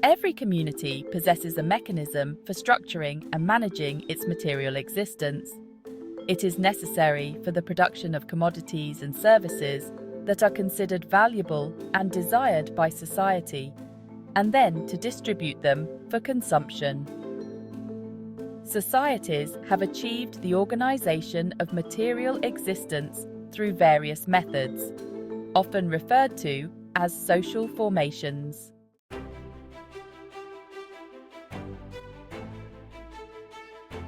Every community possesses a mechanism for structuring and managing its material existence. It is necessary for the production of commodities and services that are considered valuable and desired by society, and then to distribute them for consumption. Societies have achieved the organization of material existence through various methods, often referred to as social formations.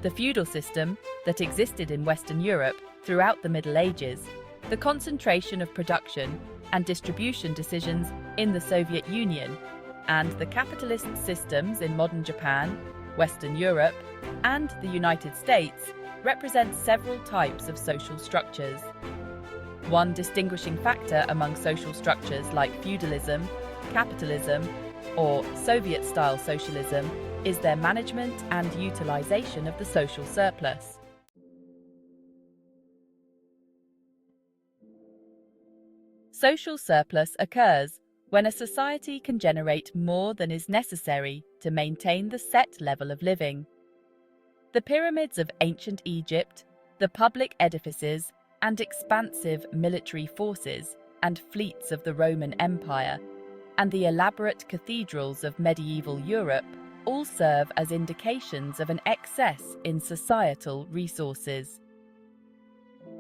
The feudal system that existed in Western Europe throughout the Middle Ages, the concentration of production and distribution decisions in the Soviet Union, and the capitalist systems in modern Japan, Western Europe, and the United States represent several types of social structures. One distinguishing factor among social structures like feudalism, capitalism, or Soviet-style socialism is their management and utilization of the social surplus. Social surplus occurs when a society can generate more than is necessary to maintain the set level of living. The pyramids of ancient Egypt, the public edifices, and expansive military forces and fleets of the Roman Empire, and the elaborate cathedrals of medieval Europe all serve as indications of an excess in societal resources.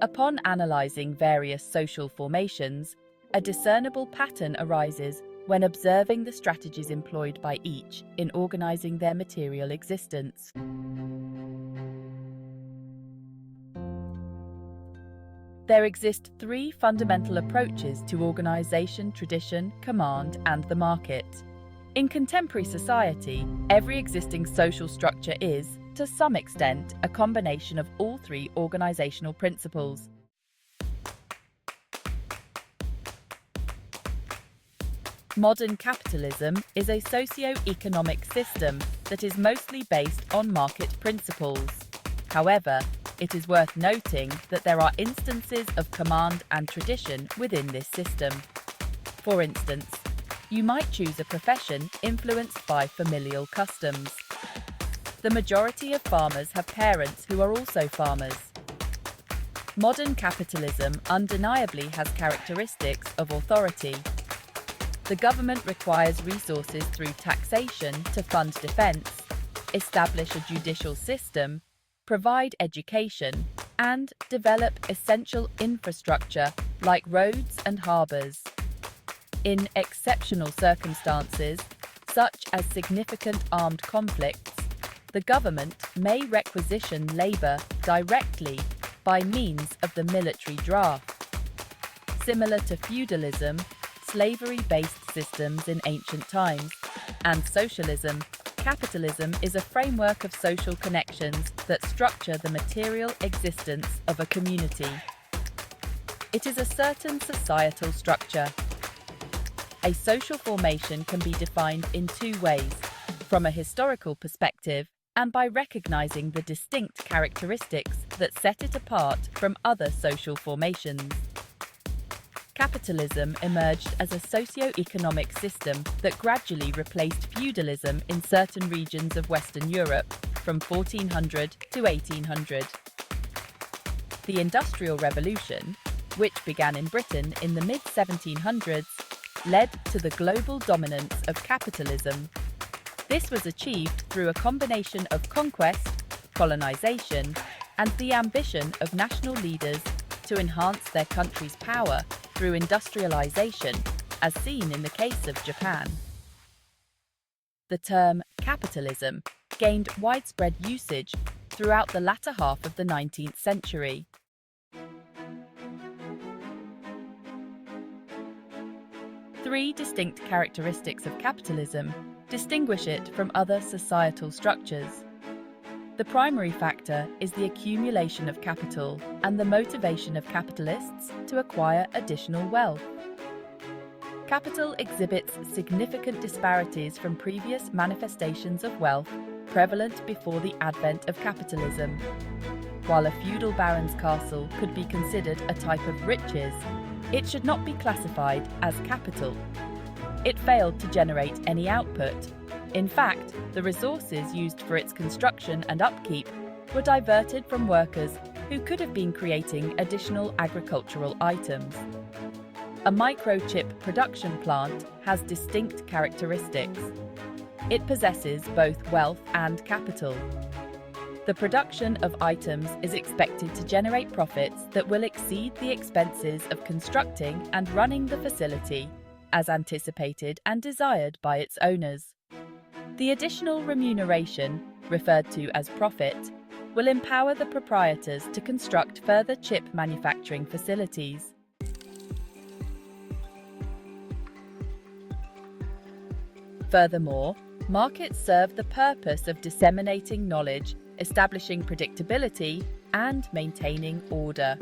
Upon analyzing various social formations, a discernible pattern arises when observing the strategies employed by each in organizing their material existence. There exist three fundamental approaches to organization: tradition, command, and the market. In contemporary society, every existing social structure is, to some extent, a combination of all three organizational principles. Modern capitalism is a socio-economic system that is mostly based on market principles. However, it is worth noting that there are instances of command and tradition within this system. For instance, you might choose a profession influenced by familial customs. The majority of farmers have parents who are also farmers. Modern capitalism undeniably has characteristics of authority. The government requires resources through taxation to fund defense, establish a judicial system, provide education, and develop essential infrastructure like roads and harbors. In exceptional circumstances, such as significant armed conflicts, the government may requisition labor directly by means of the military draft. Similar to feudalism, slavery-based systems in ancient times, and socialism, capitalism is a framework of social connections that structure the material existence of a community. It is a certain societal structure. A social formation can be defined in two ways: from a historical perspective and by recognizing the distinct characteristics that set it apart from other social formations. Capitalism emerged as a socio-economic system that gradually replaced feudalism in certain regions of Western Europe from 1400 to 1800. The Industrial Revolution, which began in Britain in the mid-1700s, led to the global dominance of capitalism. This was achieved through a combination of conquest, colonization, and the ambition of national leaders to enhance their country's power through industrialization, as seen in the case of Japan. The term capitalism gained widespread usage throughout the latter half of the 19th century. Three distinct characteristics of capitalism distinguish it from other societal structures. The primary factor is the accumulation of capital and the motivation of capitalists to acquire additional wealth. Capital exhibits significant disparities from previous manifestations of wealth prevalent before the advent of capitalism. While a feudal baron's castle could be considered a type of riches, it should not be classified as capital. It failed to generate any output, In fact, the resources used for its construction and upkeep were diverted from workers who could have been creating additional agricultural items. A microchip production plant has distinct characteristics. It possesses both wealth and capital. The production of items is expected to generate profits that will exceed the expenses of constructing and running the facility, as anticipated and desired by its owners. The additional remuneration, referred to as profit, will empower the proprietors to construct further chip manufacturing facilities. Furthermore, markets serve the purpose of disseminating knowledge, establishing predictability, and maintaining order.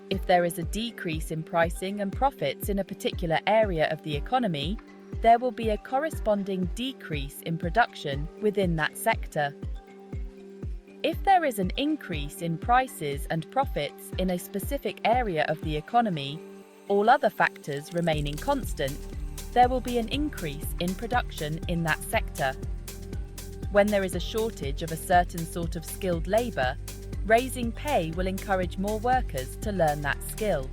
If there is a decrease in pricing and profits in a particular area of the economy, there will be a corresponding decrease in production within that sector. If there is an increase in prices and profits in a specific area of the economy, all other factors remaining constant, there will be an increase in production in that sector. When there is a shortage of a certain sort of skilled labour, raising pay will encourage more workers to learn that skill.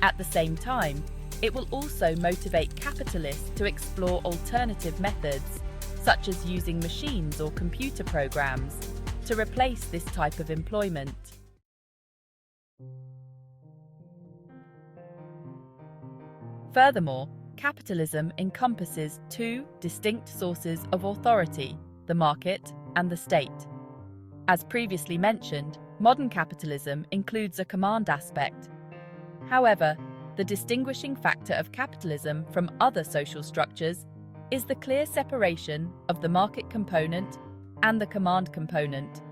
At the same time, it will also motivate capitalists to explore alternative methods, such as using machines or computer programs, to replace this type of employment. Furthermore, capitalism encompasses two distinct sources of authority, the market and the state. As previously mentioned, modern capitalism includes a command aspect. However, the distinguishing factor of capitalism from other social structures is the clear separation of the market component and the command component.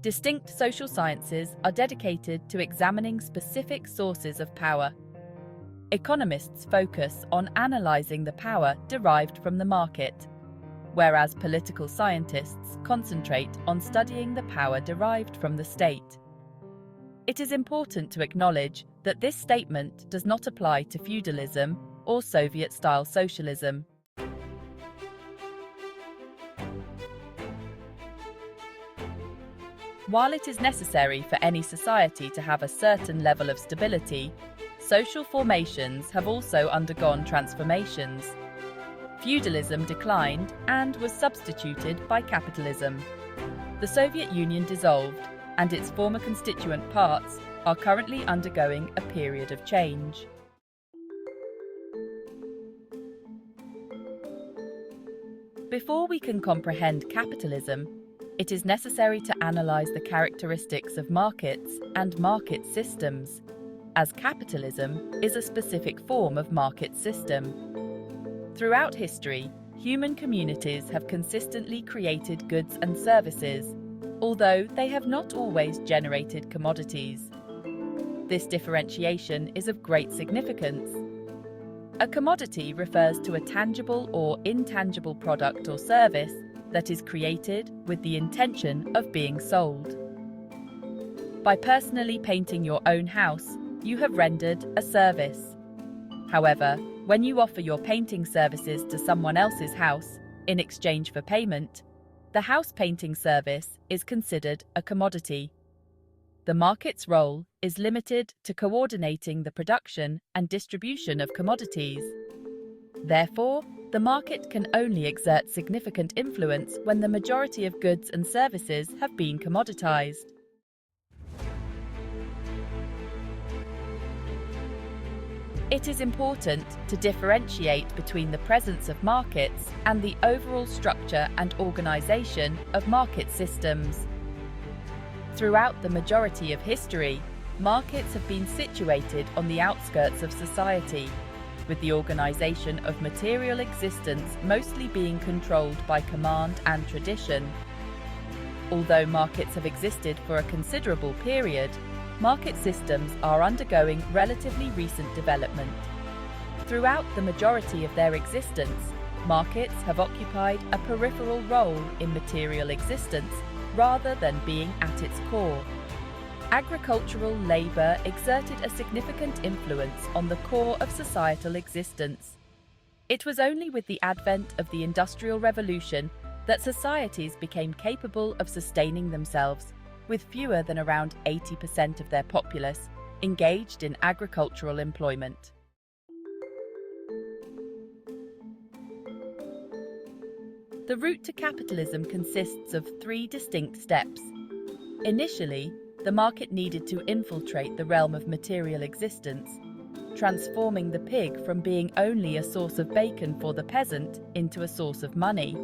Distinct social sciences are dedicated to examining specific sources of power. Economists focus on analysing the power derived from the market, whereas political scientists concentrate on studying the power derived from the state. It is important to acknowledge that this statement does not apply to feudalism or Soviet-style socialism. While it is necessary for any society to have a certain level of stability, social formations have also undergone transformations. Feudalism declined and was substituted by capitalism. The Soviet Union dissolved, and its former constituent parts are currently undergoing a period of change. Before we can comprehend capitalism, it is necessary to analyse the characteristics of markets and market systems, as capitalism is a specific form of market system. Throughout history, human communities have consistently created goods and services, although they have not always generated commodities. This differentiation is of great significance. A commodity refers to a tangible or intangible product or service that is created with the intention of being sold. By personally painting your own house, you have rendered a service. However, when you offer your painting services to someone else's house in exchange for payment, the house painting service is considered a commodity. The market's role is limited to coordinating the production and distribution of commodities. Therefore, the market can only exert significant influence when the majority of goods and services have been commoditized. It is important to differentiate between the presence of markets and the overall structure and organization of market systems. Throughout the majority of history, markets have been situated on the outskirts of society, with the organization of material existence mostly being controlled by command and tradition. Although markets have existed for a considerable period, market systems are undergoing relatively recent development. Throughout the majority of their existence, markets have occupied a peripheral role in material existence rather than being at its core. Agricultural labour exerted a significant influence on the core of societal existence. It was only with the advent of the Industrial Revolution that societies became capable of sustaining themselves, with fewer than around 80% of their populace engaged in agricultural employment. The route to capitalism consists of three distinct steps. Initially, the market needed to infiltrate the realm of material existence, transforming the pig from being only a source of bacon for the peasant into a source of money.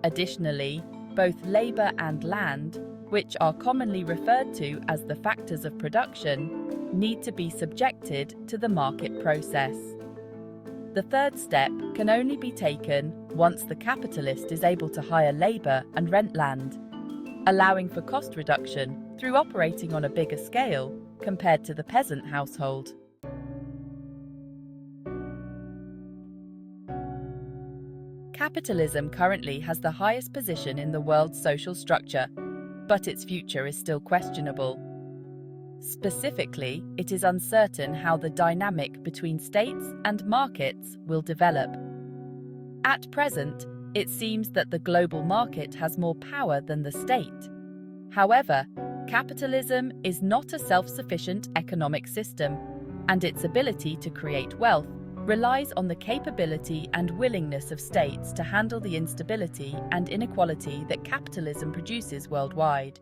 Additionally, both labour and land, which are commonly referred to as the factors of production, need to be subjected to the market process. The third step can only be taken once the capitalist is able to hire labour and rent land, allowing for cost reduction through operating on a bigger scale compared to the peasant household. Capitalism currently has the highest position in the world's social structure, but its future is still questionable. Specifically, it is uncertain how the dynamic between states and markets will develop. At present, it seems that the global market has more power than the state. However, capitalism is not a self-sufficient economic system, and its ability to create wealth relies on the capability and willingness of states to handle the instability and inequality that capitalism produces worldwide.